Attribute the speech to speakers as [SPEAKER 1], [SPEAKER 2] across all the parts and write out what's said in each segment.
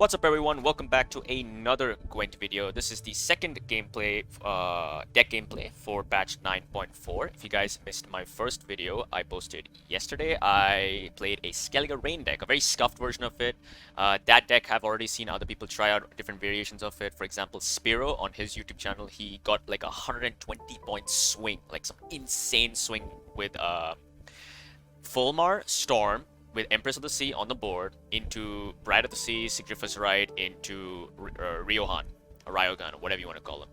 [SPEAKER 1] What's up everyone, welcome back to another Gwent video. This is the second gameplay, deck gameplay for patch 9.4. If you guys missed my first video I posted yesterday, I played a Skellige Rain deck, a very scuffed version of it. That deck I've already seen other people try out different variations of it. For example, Spiro on his YouTube channel, he got like a 120 point swing, like some insane swing with Fulmar, Storm, with Empress of the Sea on the board, into Bride of the Sea, Sigrifa's Ride, into Ryohan, or Ryogan, or whatever you want to call him.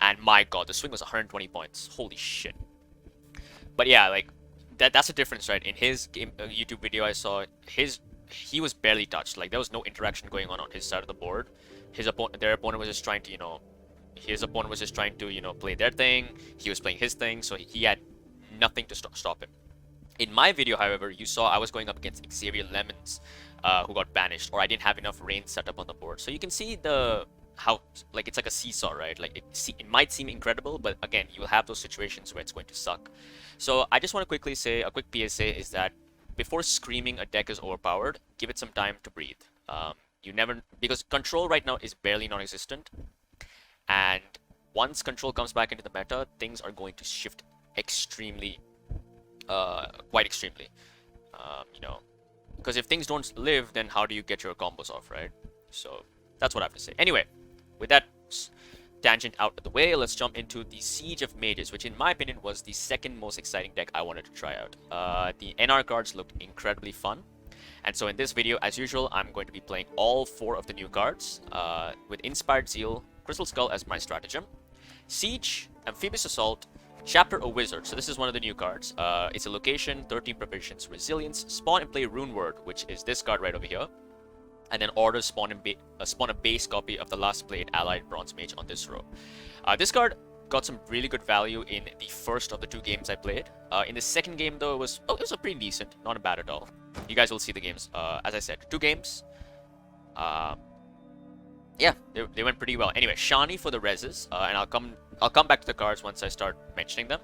[SPEAKER 1] And my god, the swing was 120 points. Holy shit. But yeah, like, that's the difference, right? In his game, YouTube video I saw, he was barely touched. Like, there was no interaction going on his side of the board. Their opponent was just trying to, his opponent was just trying to, play their thing. He was playing his thing, so he had nothing to stop him. In my video, however, you saw I was going up against Xavier Lemons, who got banished, or I didn't have enough rain set up on the board. So you can see how like it's like a seesaw, right? Like it might seem incredible, but again, you will have those situations where it's going to suck. So I just want to quickly say, a quick PSA is that before screaming a deck is overpowered, give it some time to breathe. Because control right now is barely non-existent, and once control comes back into the meta, things are going to shift extremely. Quite extremely, because if things don't live, then how do you get your combos off, right? So that's what I have to say. Anyway, with that tangent out of the way, let's jump into the Siege of Mages, which in my opinion was the second most exciting deck I wanted to try out. The NR cards looked incredibly fun, and so in this video, as usual, I'm going to be playing all 4 of the new cards, with Inspired Zeal, Crystal Skull as my stratagem, Siege, Amphibious Assault, Chapter of Wizard. So this is one of the new cards. It's a location, 13 proficiency, resilience, spawn and play Rune Word, which is this card right over here, and then order spawn a base copy of the last played allied bronze mage on this row. This card got some really good value in the first of the 2 games I played. In the second game though, it was a pretty decent, not bad at all. You guys will see the games. As I said, 2 games. Yeah, they went pretty well. Anyway, Shani for the reses, and I'll come back to the cards once I start mentioning them.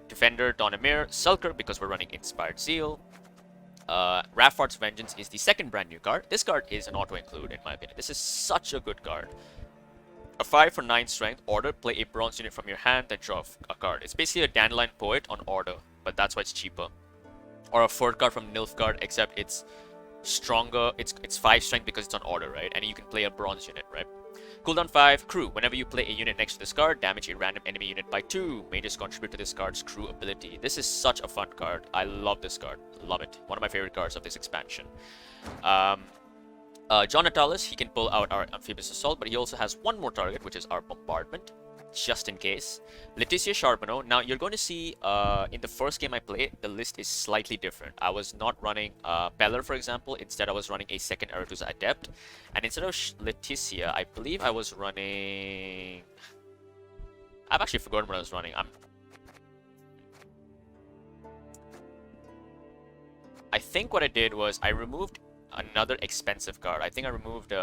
[SPEAKER 1] Defender, Donimir, Sulker, because we're running Inspired Zeal. Raffart's Vengeance is the second brand new card. This card is an auto-include in my opinion. This is such a good card. A 5 for 9 strength, order, play a bronze unit from your hand, then draw a card. It's basically a Dandelion Poet on order, but that's why it's cheaper. Or a 4 card from Nilfgaard, except it's stronger. It's 5 strength because it's on order, right? And you can play a bronze unit, right? Cooldown 5, Crew. Whenever you play a unit next to this card, damage a random enemy unit by 2. Mages contribute to this card's Crew ability. This is such a fun card. I love this card. Love it. One of my favorite cards of this expansion. John Natalis, he can pull out our Amphibious Assault, but he also has one more target, which is our Bombardment, just in case. Laetitia Charbonneau. Now, you're going to see in the first game I played, the list is slightly different. I was not running Peller, for example. Instead, I was running a second Aretusa Adept. And instead of Laetitia, I believe I was running... I've actually forgotten what I was running. I think what I did was I removed another expensive card. I think I removed...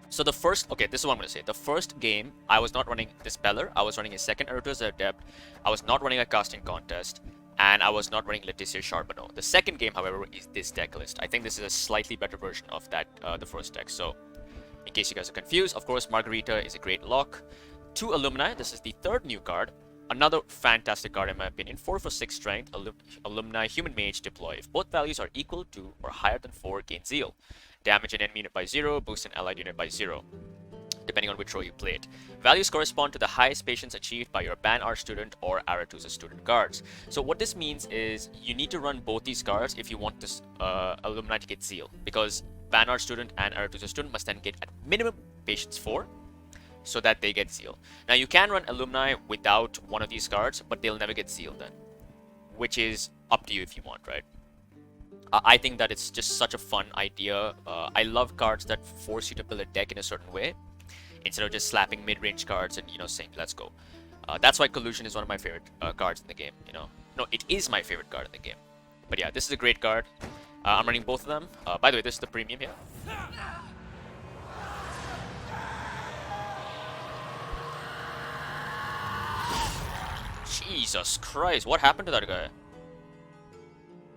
[SPEAKER 1] So the first, okay, this is what I'm going to say. The first game, I was not running Dispeller. I was running a second Aretusa Adept. I was not running a casting contest. And I was not running Laetitia Charbonneau. The second game, however, is this deck list. I think this is a slightly better version of that, the first deck. So, in case you guys are confused, of course, Margarita is a great lock. 2 Alumni, this is the 3rd new card. Another fantastic card in my opinion. 4 for 6 strength, Alumni, Human Mage, deploy. If both values are equal to or higher than 4, gain Zeal. Damage an enemy unit by 0, boost an allied unit by 0, depending on which row you play it. Values correspond to the highest patience achieved by your Ban R student or Aretusa student cards. So what this means is you need to run both these cards if you want this Alumni to get Zeal, because Ban R student and Aretusa student must then get at minimum patience 4 so that they get Zeal. Now you can run Alumni without one of these cards, but they'll never get Zeal then, which is up to you if you want, right? I think that it's just such a fun idea. I love cards that force you to build a deck in a certain way, instead of just slapping mid-range cards and, saying, let's go. That's why Collusion is one of my favorite cards in the game, No, it is my favorite card in the game. But yeah, this is a great card. I'm running both of them. By the way, this is the premium here. Jesus Christ, what happened to that guy?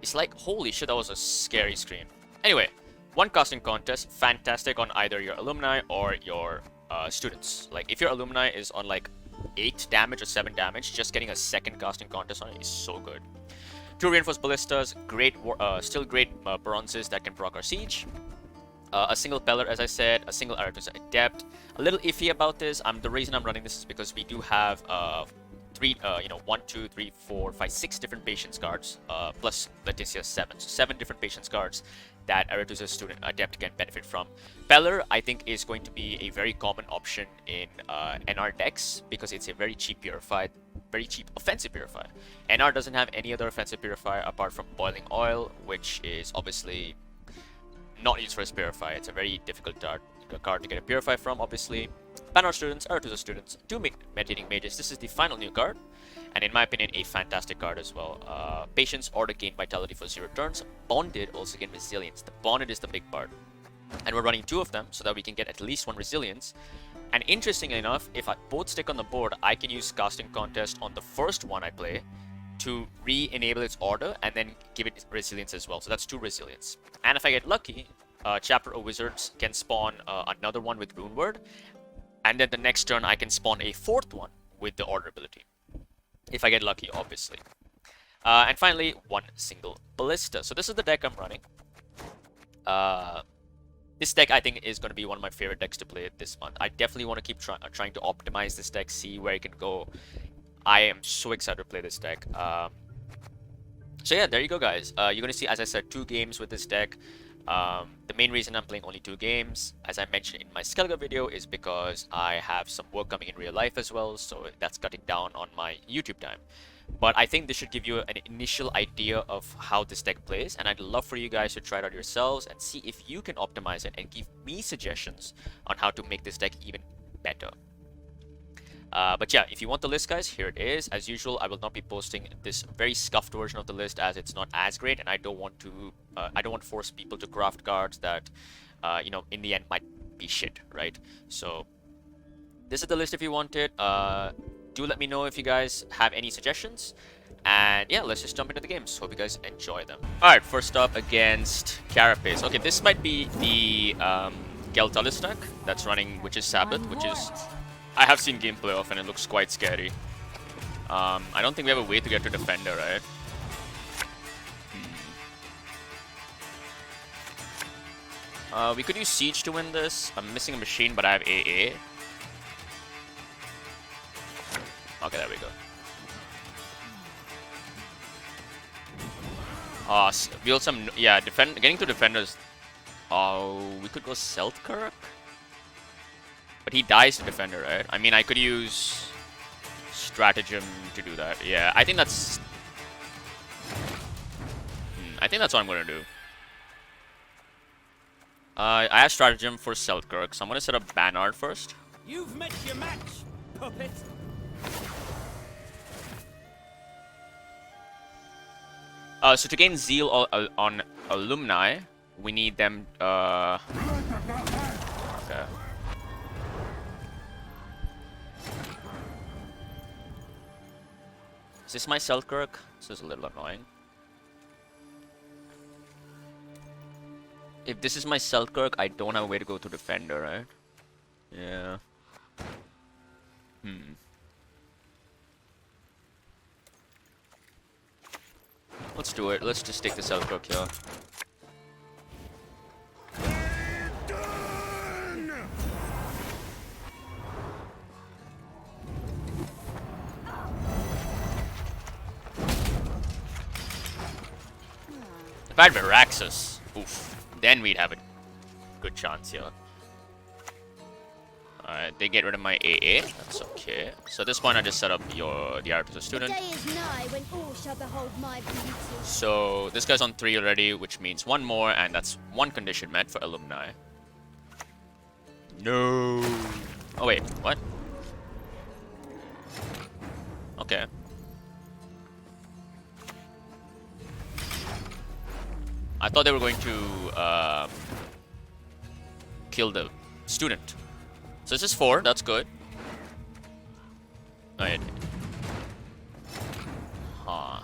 [SPEAKER 1] It's like, holy shit, that was a scary screen. Anyway, one casting contest, fantastic on either your alumni or your students. Like if your alumni is on like 8 damage or 7 damage, just getting a second casting contest on it is so good. 2 reinforced ballistas, great, still great bronzes that can proc our siege. A single Peller, as I said, a single Aratus Adept. A little iffy about this. The reason I'm running this is because we do have 1, 2, 3, 4, 5, 6 different patience cards, plus Leticia 7. So 7 different patience cards that Aratus' student Adept can benefit from. Peller, I think, is going to be a very common option in NR decks because it's a very cheap purified, very cheap offensive purifier. NR doesn't have any other offensive purifier apart from Boiling Oil, which is obviously not used for his purify. It's a very difficult card to get a purify from, obviously. Banner students, Aratus students, 2 meditating mages. This is the final new card, and in my opinion, a fantastic card as well. Patience, Order, gain vitality for 0 turns. Bonded, also gain resilience. The Bonded is the big part. And we're running 2 of them so that we can get at least 1 resilience. And interestingly enough, if both stick on the board, I can use casting contest on the first one I play to re-enable its order and then give it resilience as well. So that's 2 resilience. And if I get lucky, Chapter of Wizards can spawn another one with Rune Word, and then the next turn I can spawn a 4th one with the order ability. If I get lucky, obviously. And finally, 1 single Ballista. So this is the deck I'm running. This deck, I think, is going to be one of my favorite decks to play this month. I definitely want to keep trying to optimize this deck, see where it can go. I am so excited to play this deck. So yeah, there you go, guys. You're going to see, as I said, 2 games with this deck. The main reason I'm playing only 2 games, as I mentioned in my Skellige video, is because I have some work coming in real life as well, so that's cutting down on my YouTube time. But I think this should give you an initial idea of how this deck plays, and I'd love for you guys to try it out yourselves and see if you can optimize it and give me suggestions on how to make this deck even better. But yeah, if you want the list, guys, here it is. As usual, I will not be posting this very scuffed version of the list as it's not as great, and I don't want to force people to craft cards that in the end might be shit, right? So this is the list if you want it. Do let me know if you guys have any suggestions, and yeah, let's just jump into the games. Hope you guys enjoy them. All right, first up against Carapace. Okay, this might be the Kelltullis deck that's running Witch's Sabbath, which is, I have seen gameplay of, and it looks quite scary. I don't think we have a way to get to Defender, right? We could use Siege to win this. I'm missing a machine, but I have AA. Okay, there we go. Build some, yeah, getting to Defenders. Oh, we could go Seltkirk? But he dies to Defender, right? I mean, I could use Stratagem to do that. Yeah, I think that's... I think that's what I'm going to do. I have Stratagem for Seltkirk, so I'm going to set up Banard first.
[SPEAKER 2] You've met your match, puppet.
[SPEAKER 1] So to gain Zeal on Alumni, we need them... Okay. Is this my Seltkirk? This is a little annoying. If this is my Seltkirk, I don't have a way to go to Defender, right? Yeah. Let's do it. Let's just take the Seltkirk here. If I had Viraxus, oof, then we'd have a good chance here. Alright, they get rid of my AA. That's okay. So at this point, I just set up the Aratus student.
[SPEAKER 3] The day is nigh when all shall behold my beauty.
[SPEAKER 1] So this guy's on 3 already, which means 1 more, and that's 1 condition met for Alumni. No. Oh wait, what? Okay. I thought they were going to kill the student. So this is 4, that's good. Alright. Huh.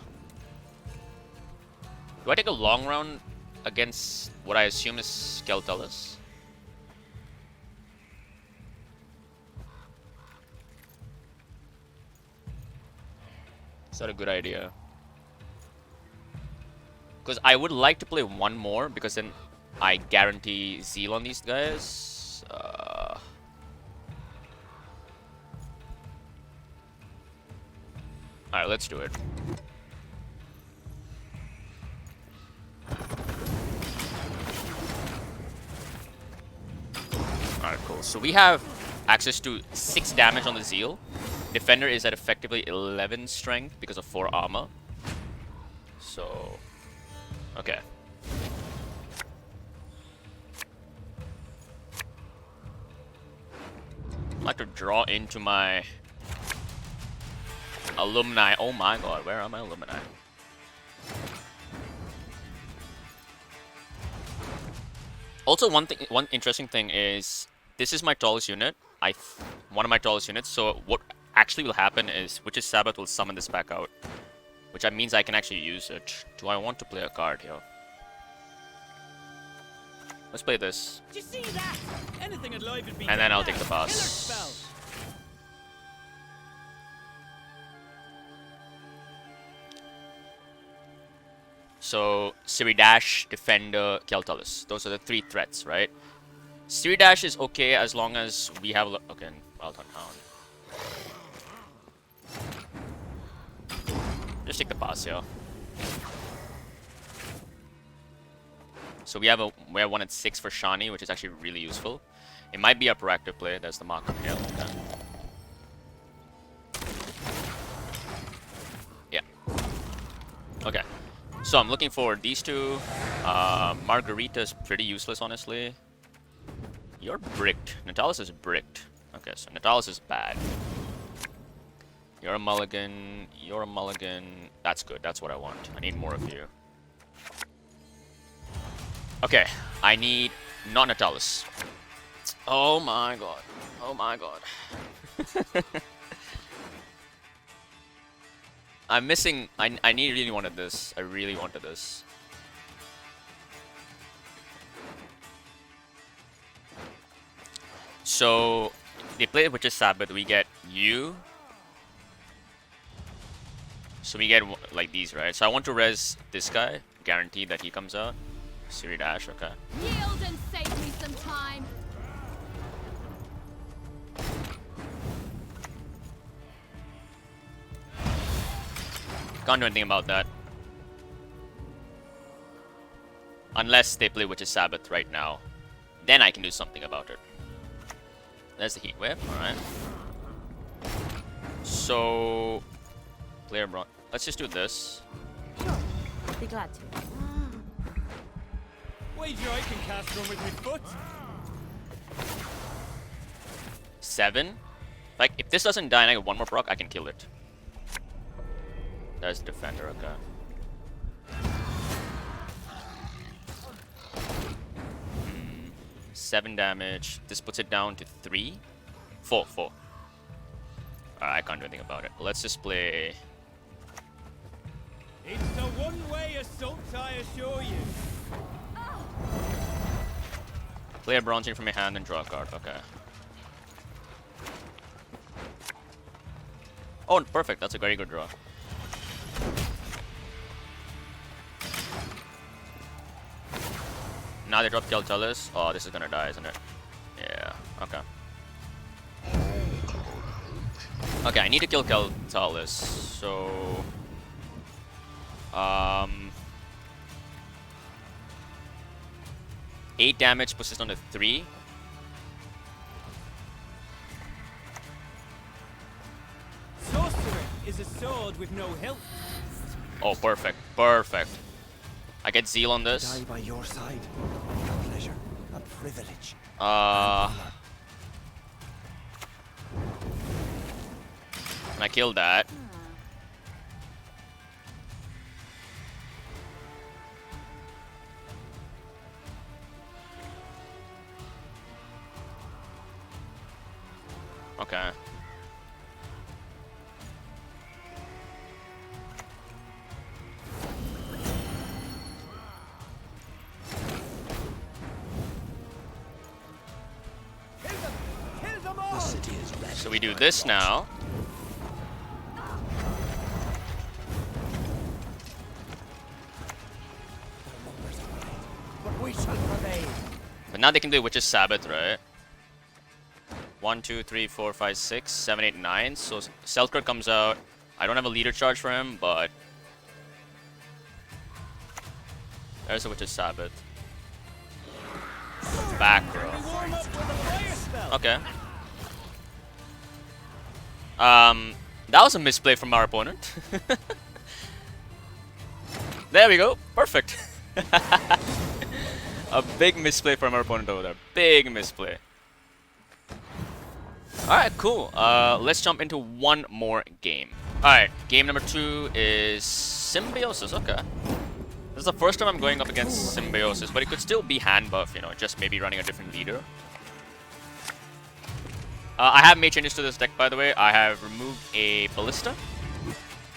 [SPEAKER 1] Do I take a long round against what I assume is Kelltullis. Is that a good idea? Because I would like to play one more, because then I guarantee Zeal on these guys. Alright, let's do it. Alright, cool. So we have access to 6 damage on the Zeal. Defender is at effectively 11 strength because of 4 armor. So, okay. I'd like to draw into my Alumni. Oh my god, where are my Alumni? Also, one interesting thing is this is my tallest unit. One of my tallest units. So what actually will happen is Witch's Sabbath will summon this back out, which means I can actually use it. Do I want to play a card here? Let's play this.
[SPEAKER 2] Do you see that? Anything alive would be
[SPEAKER 1] And then I'll
[SPEAKER 2] dead
[SPEAKER 1] take the
[SPEAKER 2] now.
[SPEAKER 1] pass.
[SPEAKER 2] Killer spell.
[SPEAKER 1] So, Siridash, Defender, Kelltullis. Those are the 3 threats, right? Siridash is okay as long as we have... Okay, well done, Hound. Just take the pass here. So we have 1 at 6 for Shani, which is actually really useful. It might be a proactive play. There's the mark on Hail. Okay. Yeah. Okay. So I'm looking for these 2. Margarita's pretty useless, honestly. You're bricked. Natalis is bricked. Okay, so Natalis is bad. You're a mulligan. You're a mulligan. That's good. That's what I want. I need more of you. Okay, I need not Natalis. Oh my god. Oh my god. I'm missing. I really wanted this. I really wanted this. So they play Witch's Sabbath. We get you. So we get like these, right? So I want to res this guy. Guarantee that he comes out. Siri Dash. Okay.
[SPEAKER 3] Yield and save me some time.
[SPEAKER 1] Can't do anything about that. Unless they play Witch's Sabbath right now. Then I can do something about it. There's the Heat Wave, alright. So... Player brought... Let's just do this.
[SPEAKER 4] Sure, I'd be glad to.
[SPEAKER 2] Wager I can cast one with my foot.
[SPEAKER 1] 7. Like, if this doesn't die and I get 1 more proc, I can kill it. There's the Defender, okay. 7 damage. This puts it down to 3. 4. I can't do anything about it. Let's just play...
[SPEAKER 2] It's a one-way assault, I assure you.
[SPEAKER 1] Play a Bronze Ring from your hand and draw a card. Okay. Oh, perfect. That's a very good draw. Now they drop Kelltullis. Oh, this is gonna die, isn't it? Yeah. Okay. Okay, I need to kill Kelltullis. So... 8 damage puts it on to 3.
[SPEAKER 2] Sorcery is a sword with no hilt.
[SPEAKER 1] Oh, perfect. Perfect. I get Zeal on this.
[SPEAKER 5] Die by your side. A pleasure, a privilege.
[SPEAKER 1] And I kill that. Okay. So we do this now.
[SPEAKER 5] But we shall prevail.
[SPEAKER 1] But now they can do Witch's Sabbath, right? 1, 2, 3, 4, 5, 6, 7, 8, 9. So Selkirk comes out. I don't have a leader charge for him, but there's a Witch's Sabbath. Back row. Okay. That was a misplay from our opponent. There we go. Perfect. A big misplay from our opponent over there. Big misplay. Alright, cool. Let's jump into one more game. Alright, game number 2 is Symbiosis. Okay. This is the first time I'm going up against Symbiosis, but it could still be hand buff, you know, just maybe running a different leader. I have made changes to this deck, by the way. I have removed a Ballista.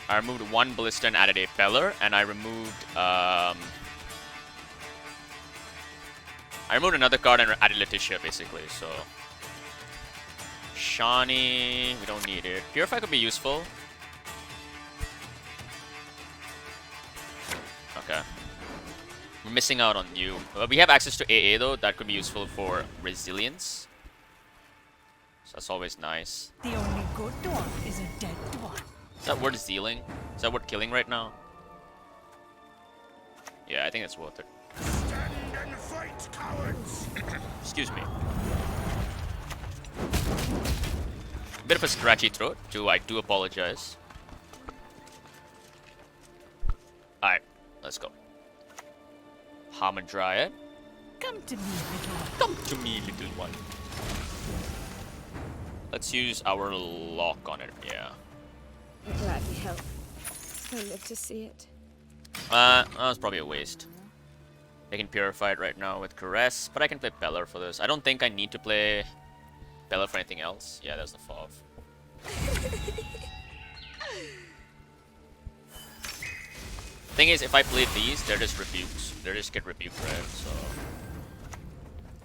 [SPEAKER 1] I removed one Ballista and added a Feller, and I removed another card and added Letitia, basically, so... Shani, we don't need it. Purify could be useful. Okay. We're missing out on you. We have access to AA, though. That could be useful for Resilience. So that's always nice.
[SPEAKER 6] The only good dwarf is a dead dwarf.
[SPEAKER 1] Is that worth Zealing? Is that worth killing right now? Yeah, I think it's worth it.
[SPEAKER 5] Stand and fight, cowards!
[SPEAKER 1] Excuse me. Bit of a scratchy throat, too. I do apologize. Alright, let's go. Harmon Dryad.
[SPEAKER 6] Come to me, little one.
[SPEAKER 1] Come to me, little one. Let's use our lock on it, yeah.
[SPEAKER 7] I'll gladly help. I live to see it.
[SPEAKER 1] That was probably a waste. I can purify it right now with Caress, but I can play Beller for this. I don't think I need to play Beller for anything else. Yeah, there's the Fov. Thing is, if I play these, they're just rebukes. They just get rebuked, right? So.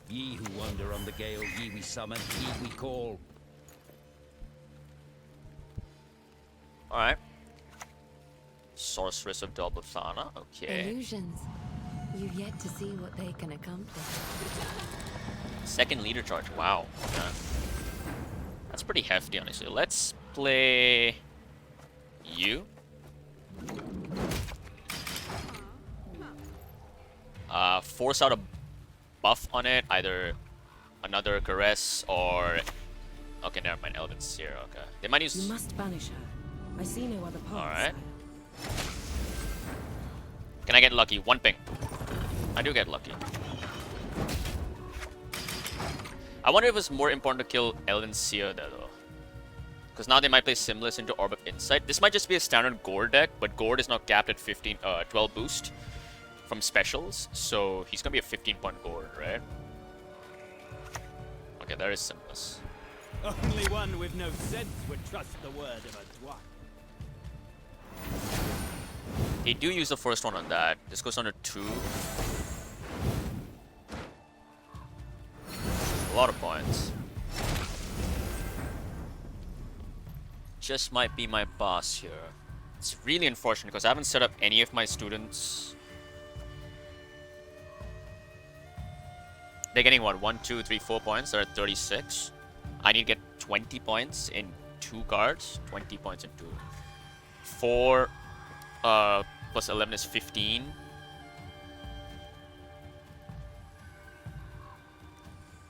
[SPEAKER 8] Ye who wander on the gale, ye we summon, ye we call.
[SPEAKER 1] Alright. Sorceress of Dublithana, okay.
[SPEAKER 4] Illusions. You've yet to see what they can accomplish.
[SPEAKER 1] Second leader charge, wow. Okay. That's pretty hefty, honestly. Let's play you. Force out a buff on it, either another Caress or... Okay, never mind, Elven Seer, okay. They might use...
[SPEAKER 4] You must banish her. I see no other path.
[SPEAKER 1] Alright. Can I get lucky? One ping. I do get lucky. I wonder if it's more important to kill Elven Seer there, though. Because now they might play Simless into Orb of Insight. This might just be a standard Gourd deck, but Gourd is not capped at 12 boost from specials, so he's gonna be a 15-point Gourd, right? Okay, there is Simless.
[SPEAKER 2] Only one with no sense would trust the word of a dwarf.
[SPEAKER 1] They do use the first one on that. This goes on to 2. A lot of points. Just might be my boss here. It's really unfortunate because I haven't set up any of my students. They're getting what? 1, 2, 3, 4 points. They're at 36. I need to get 20 points in 2 cards. 20 points in 2. 4 plus 11 is 15.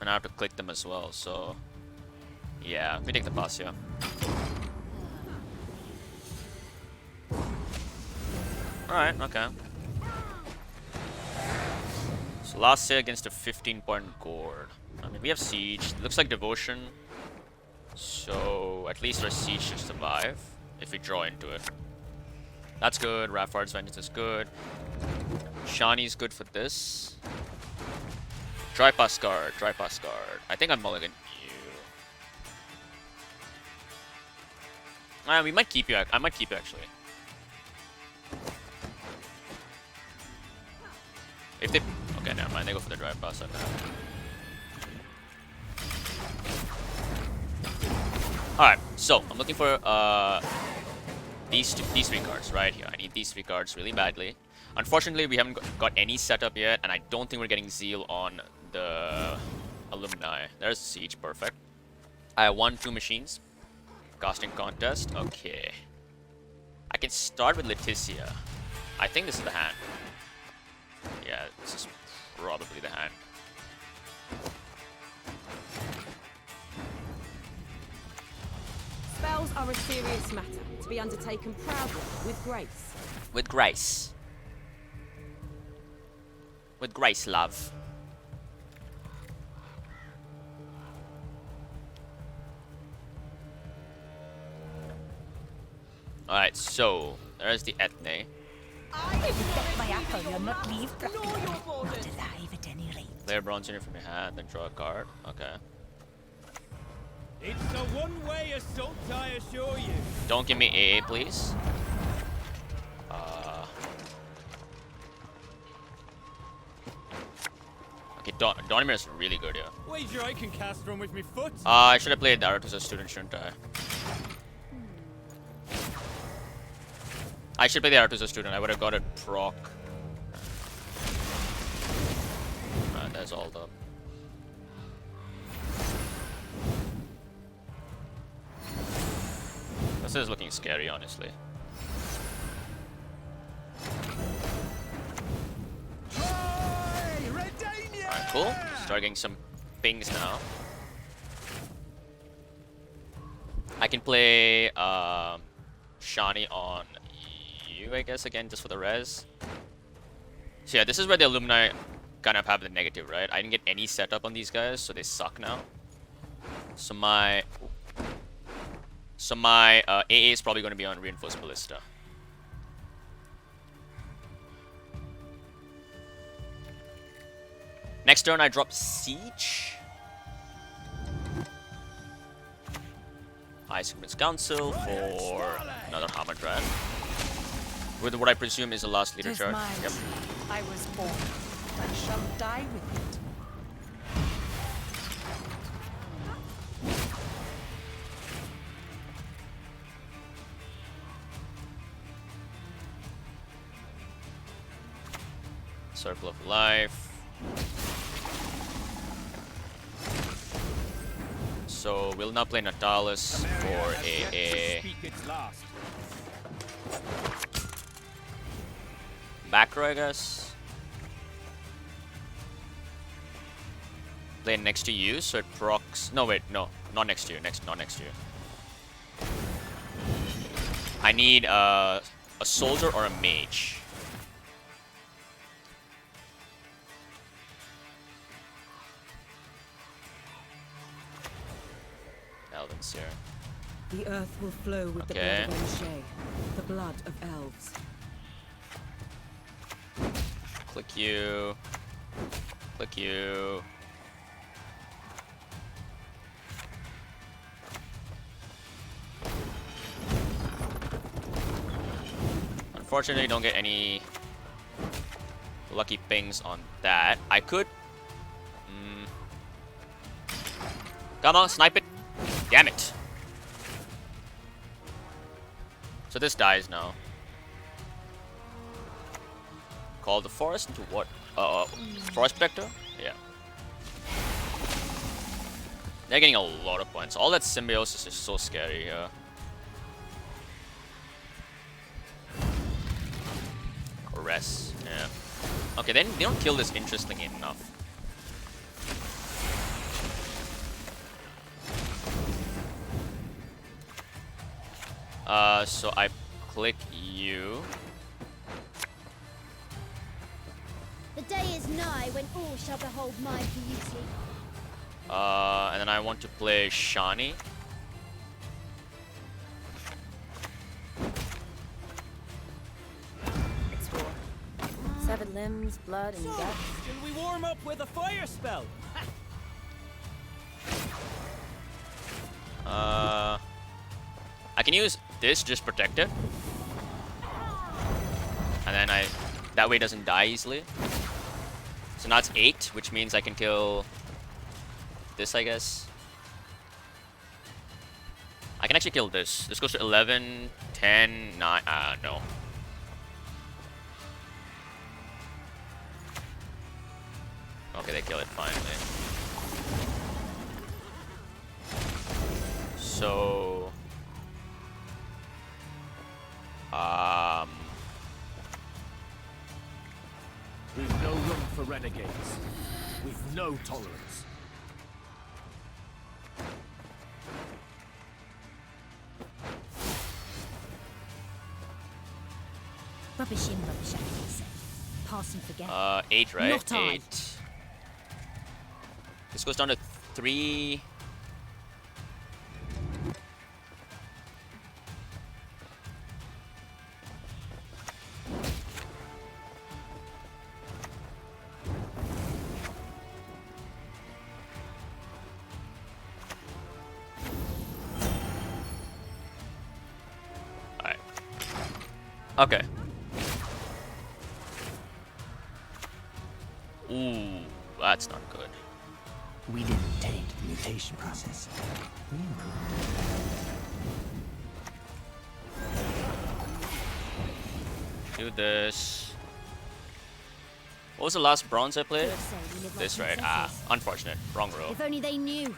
[SPEAKER 1] And I have to click them as well, so... Yeah, we take the pass here. Alright, okay. So last say against a 15-point Gourd. I mean, we have Siege. Looks like Devotion. So at least our Siege should survive if we draw into it. That's good. Raffard's Vengeance is good. Shani's good for this. Drypass card. Drypass card. I think I'm mulligan you. We might keep you. I might keep you actually. If they... Okay, never mind. They go for the Drypass. Okay. So I'm looking for these three cards right here. I need these three cards really badly. Unfortunately, we haven't got any setup yet, and I don't think we're getting Zeal on the Alumni. There's Siege, perfect. I have 1, 2 machines. Casting contest, okay. I can start with Leticia. I think this is the hand. Yeah, this is probably the hand.
[SPEAKER 9] Spells are a serious matter, to be undertaken proudly, with grace.
[SPEAKER 1] With grace. With grace, love. Alright, so there's the Ethne.
[SPEAKER 6] If you get my apple, you'll not leave Bracken. Not alive at any rate.
[SPEAKER 1] Play a bronze unit from your hand, then draw a card. Okay.
[SPEAKER 2] It's a one-way assault, I assure you.
[SPEAKER 1] Don't give me AA, please. Okay, Donimir is really good here.
[SPEAKER 2] Wager I can cast from with me foot.
[SPEAKER 1] I should have played Naruto as a student, shouldn't I? I should play the Naruto as a student. I would have got it proc. There's all the... This is looking scary, honestly. Alright, cool. Start getting some pings now. I can play Shani on you, I guess, again, just for the res. So yeah, this is where the Alumni kind of have the negative, right? I didn't get any setup on these guys, so they suck now. So my AA is probably going to be on Reinforced Ballista. Next turn, I drop Siege. Ice Prince Council for another Hammer Drat. With what I presume is the last leader
[SPEAKER 6] 'Tis
[SPEAKER 1] charge.
[SPEAKER 6] mine.
[SPEAKER 1] Yep.
[SPEAKER 6] I was born. I shall die with it.
[SPEAKER 1] Circle of Life. So we'll now play Natalis for a back row, I guess. Play next to you, so it procs. No, wait, no, not next to you. Not next to you. I need a soldier or a mage. Elven's here.
[SPEAKER 9] The earth will flow with the
[SPEAKER 1] Okay.
[SPEAKER 9] blood of Mage, the blood of elves.
[SPEAKER 1] Click you. Click you. Unfortunately, you don't get any lucky pings on that. I could... Come on, snipe it. Damn it. So this dies now. Call the forest into what? Forest Protector? Yeah. They're getting a lot of points. All that symbiosis is so scary here. Caress. Yeah. Okay, then they don't kill this interestingly enough. So I click you.
[SPEAKER 3] The day is nigh when all shall behold my beauty.
[SPEAKER 1] And then I want to play Shani.
[SPEAKER 7] It's war. Severed limbs, blood, and
[SPEAKER 2] So,
[SPEAKER 7] death.
[SPEAKER 2] shall we warm up with a fire spell?
[SPEAKER 1] I can use this, just protect it. And then that way it doesn't die easily. So now it's 8, which means I can kill this, I guess. I can actually kill this. This goes to 11, 10, 9. No. Okay, they kill it finally. So,
[SPEAKER 2] We've no room for renegades. We've no tolerance.
[SPEAKER 6] Rubbish in, rubbish out, he said. Pass and forget.
[SPEAKER 1] 8, right?
[SPEAKER 6] Not I.
[SPEAKER 1] 8. This goes down to 3. Alright. Okay. Ooh, that's not good.
[SPEAKER 5] We didn't taint the mutation process. We improved.
[SPEAKER 1] Do this. What was the last bronze I played?
[SPEAKER 3] Kids say we live like
[SPEAKER 1] This, right?
[SPEAKER 3] princesses.
[SPEAKER 1] Unfortunate. Wrong row.
[SPEAKER 3] If only they knew.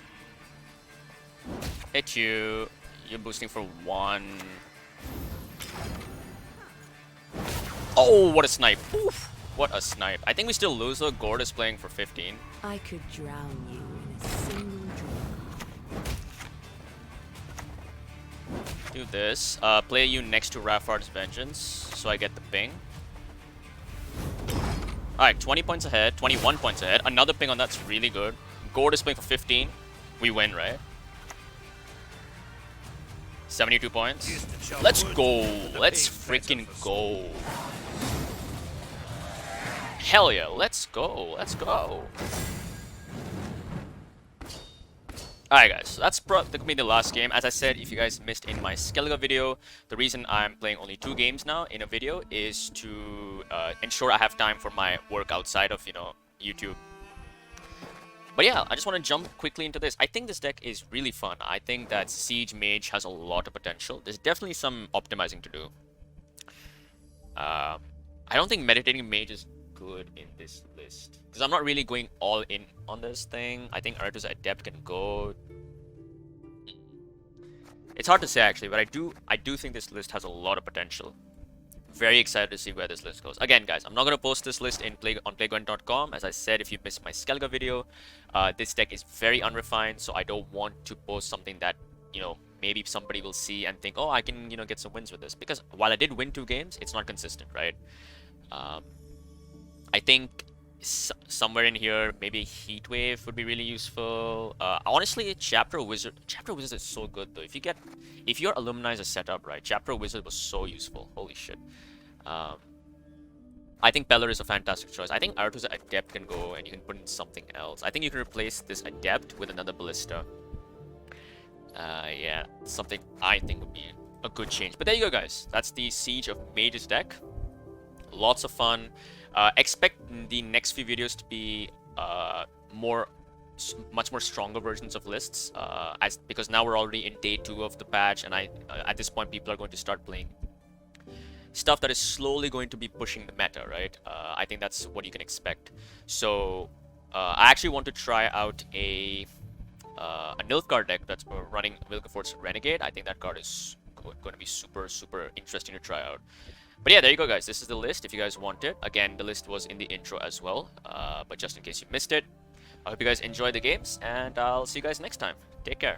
[SPEAKER 1] Hit you. You're boosting for 1. Oh, what a snipe. Oof. What a snipe. I think we still lose though. Gord is playing for 15.
[SPEAKER 4] I could drown you in a single drop.
[SPEAKER 1] Do this. Play you next to Raffard's Vengeance, so I get the ping. Alright, 20 points ahead, 21 points ahead. Another ping on that's really good. Gord is playing for 15. We win, right? 72 points. Let's go. Let's freaking go. Hell yeah, let's go. Let's go. Alright guys, so that's gonna be the last game. As I said, if you guys missed in my Skellige video, the reason I'm playing only 2 games now in a video is to ensure I have time for my work outside of, you know, YouTube. But yeah, I just want to jump quickly into this. I think this deck is really fun. I think that Siege Mage has a lot of potential. There's definitely some optimizing to do. I don't think Meditating Mage is good in this list because I'm not really going all in on this thing. I think Artus Adept can go. It's hard to say actually, but I do think this list has a lot of potential. Very excited to see where this list goes. Again, guys, I'm not going to post this list on playgwent.com. As I said, if you missed my Skellige video, this deck is very unrefined, so I don't want to post something that, you know, maybe somebody will see and think, oh, I can, you know, get some wins with this. Because while I did win 2 games, it's not consistent, right? I think somewhere in here, maybe Heatwave would be really useful. Honestly, Chapter Wizard is so good though. If your Alumni is a setup, right? Chapter Wizard was so useful. Holy shit. I think Peller is a fantastic choice. I think Artus Adept can go and you can put in something else. I think you can replace this Adept with another Ballista. Yeah, something I think would be a good change. But there you go, guys. That's the Siege of Mage's deck. Lots of fun. Expect the next few videos to be much more stronger versions of lists, because now we're already in day 2 of the patch, and at this point people are going to start playing stuff that is slowly going to be pushing the meta, right? I think that's what you can expect. So I actually want to try out a Nilfgaard deck that's running Wilgefortz Renegade. I think that card is going to be super interesting to try out. But yeah, there you go, guys. This is the list if you guys want it. Again, the list was in the intro as well, but just in case you missed it, I hope you guys enjoy the games, and I'll see you guys next time. Take care.